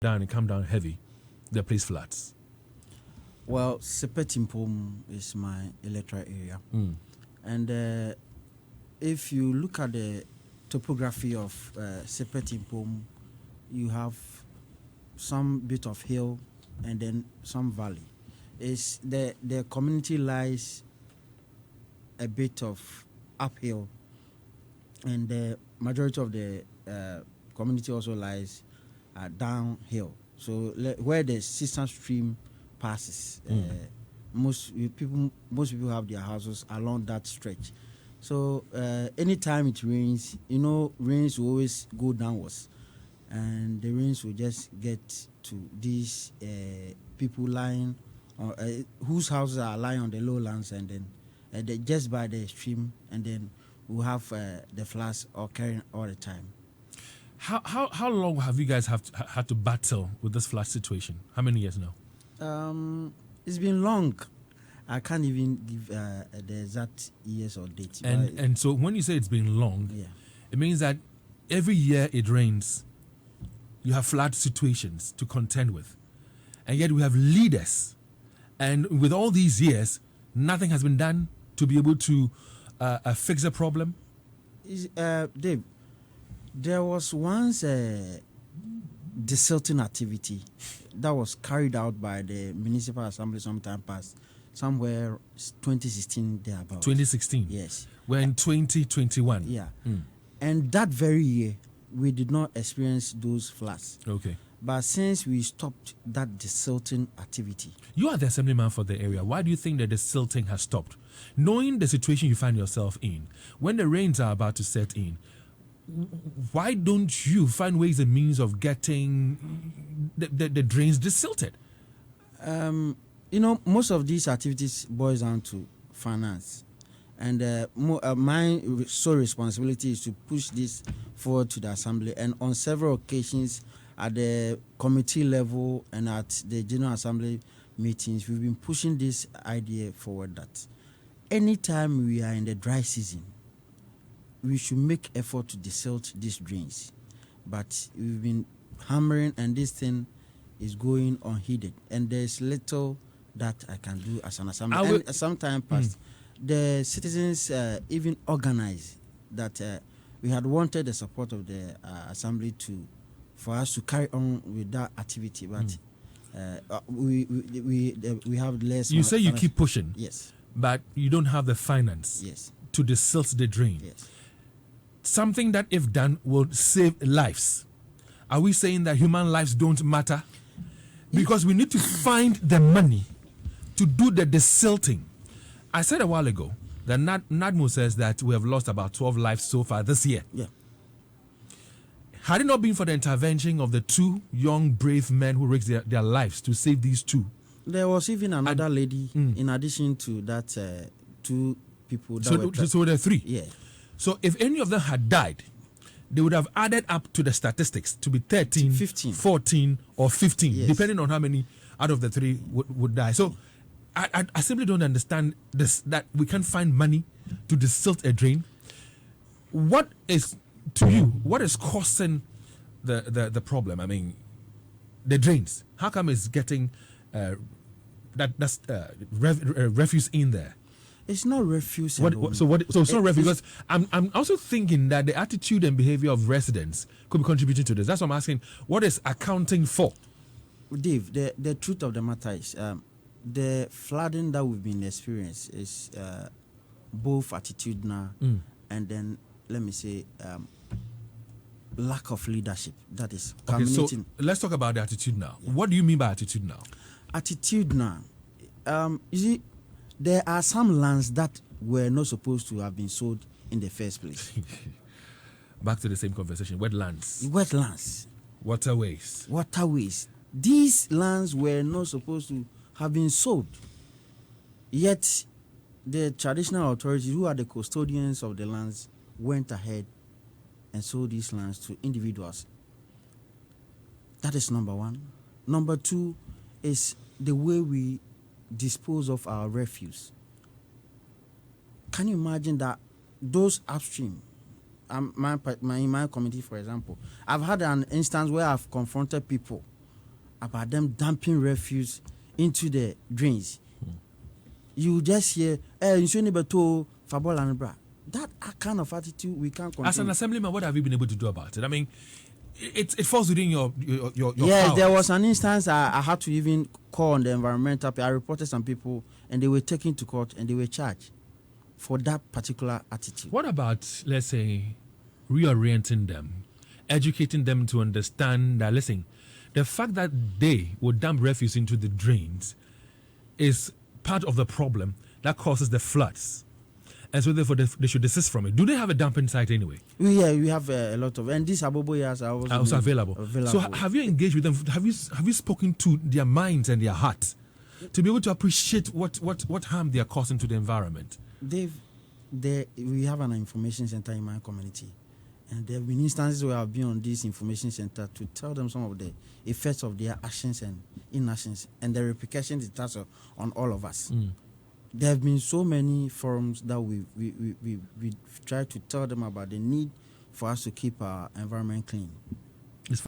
down and come down heavy, the place floods? Well, Sepe Tinpom is my electoral area. And if you look at the topography of Sepe Tinpom, you have some bit of hill and then some valley. The community lies a bit of uphill, and the majority of the community also lies downhill. So where the sister stream passes, most people have their houses along that stretch. So anytime it rains, rains will always go downwards, and the rains will just get to these people lying whose houses are lying on the lowlands, and then they just by the stream, and then we'll have the floods occurring all the time. How long have you guys had to battle with this flood situation? How many years now? It's been long. I can't even give the exact years or dates. And so when you say it's been long, yeah, it means that every year it rains, you have flood situations to contend with. And yet we have leaders. And with all these years, nothing has been done to be able to fix the problem. Dave, there was once a desilting activity that was carried out by the Municipal Assembly sometime past, somewhere 2016 thereabouts. 2016? Yes. We're in 2021. Yeah. And that very year, we did not experience those floods. Okay. But since we stopped that desilting activity. You are the assemblyman for the area. Why do you think that the silting has stopped? Knowing the situation you find yourself in, when the rains are about to set in, why don't you find ways and means of getting the drains desilted? Most of these activities boils down to finance. And my sole responsibility is to push this forward to the assembly. And on several occasions at the committee level and at the General Assembly meetings, we've been pushing this idea forward that anytime we are in the dry season, we should make effort to desilt these drains. But we've been hammering, and this thing is going unheeded. And there's little that I can do as an assembly. And some time past, the citizens even organized that we had wanted the support of the assembly for us to carry on with that activity, but we have less. You say you keep pushing, yes, but you don't have the finance, yes, to desilt the drain. Yes. Something that, if done, will save lives. Are we saying that human lives don't matter? Because we need to find the money to do the desilting. I said a while ago that NADMO says that we have lost about 12 lives so far this year. Yeah. Had it not been for the intervention of the two young, brave men who risked their lives to save these two. There was even another lady in addition to that two people. That So there are three. Yeah. So if any of them had died, they would have added up to the statistics to be 13, 15. 14, or 15, yes, depending on how many out of the three would die. So I simply don't understand this, that we can't find money to desilt a drain. What is, to you, what is causing the problem? I mean, the drains. How come it's getting refuse in there? It's not refuse. So it's not refuse, because I'm also thinking that the attitude and behavior of residents could be contributing to this. That's what I'm asking. What is accounting for? Dave, the truth of the matter is the flooding that we've been experiencing is both attitudinal and then, let me say, lack of leadership. That is culminating. Okay, so let's talk about the attitudinal. Yeah. What do you mean by attitudinal? Attitudinal. You see, there are some lands that were not supposed to have been sold in the first place. Back to the same conversation. Wetlands. Waterways. These lands were not supposed to have been sold. Yet, the traditional authorities, who are the custodians of the lands, went ahead and sold these lands to individuals. That is number one. Number two is the way we dispose of our refuse. Can you imagine that those upstream, in my community, for example, I've had an instance where I've confronted people about them dumping refuse into the drains. You just hear, you shouldn't be told Fabol and Bra. That kind of attitude we can't control. As an assemblyman, what have you been able to do about it? I mean, it falls within your yes, powers. There was an instance I had to even call on the environmental. I reported some people, and they were taken to court, and they were charged for that particular attitude. What about, let's say, reorienting them, educating them to understand that, listen, the fact that they would dump refuse into the drains is part of the problem that causes the floods. And so therefore they should desist from it. Do they have a dumping site anyway? Yeah, we have a lot of, and these aboboyas are also available. So have you engaged with them? Have you spoken to their minds and their hearts to be able to appreciate what harm they are causing to the environment? We have an information center in my community, and there have been instances where I've been on this information center to tell them some of the effects of their actions and inactions and the repercussions it has on all of us. There have been so many forums that we try to tell them about the need for us to keep our environment clean.